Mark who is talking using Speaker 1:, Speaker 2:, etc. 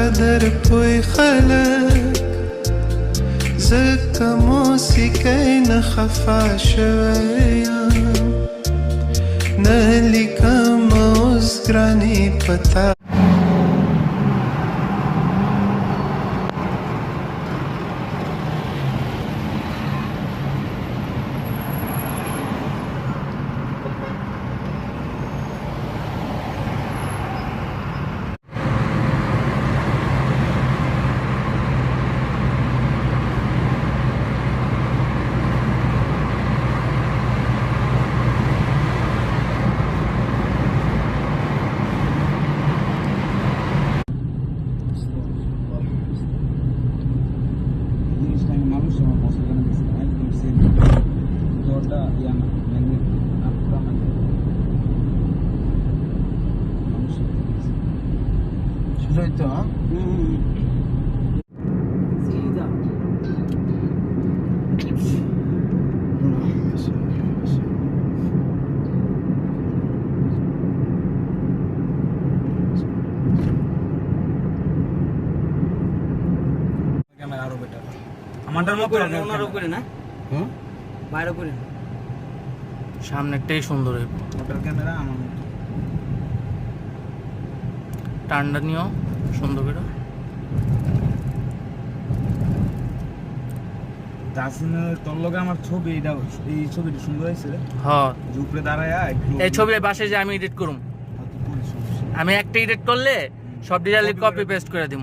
Speaker 1: قدر پوی خلق زکه موسیقی نه خفا شویم نه لیکم اوس ګراني پتا
Speaker 2: সামনেরটাই সুন্দর টান্ডা নিও সুন্দর করে
Speaker 3: তোর লগে আমার ছবি এই ছবিটা সুন্দর হয়েছে
Speaker 2: হ্যাঁ
Speaker 3: উপরে দাঁড়ায়
Speaker 2: এই ছবির বাসায় যে আমি এডিট করুম আমি একটা এডিট করলে সব ডিটেইল কপি পেস্ট করে দিব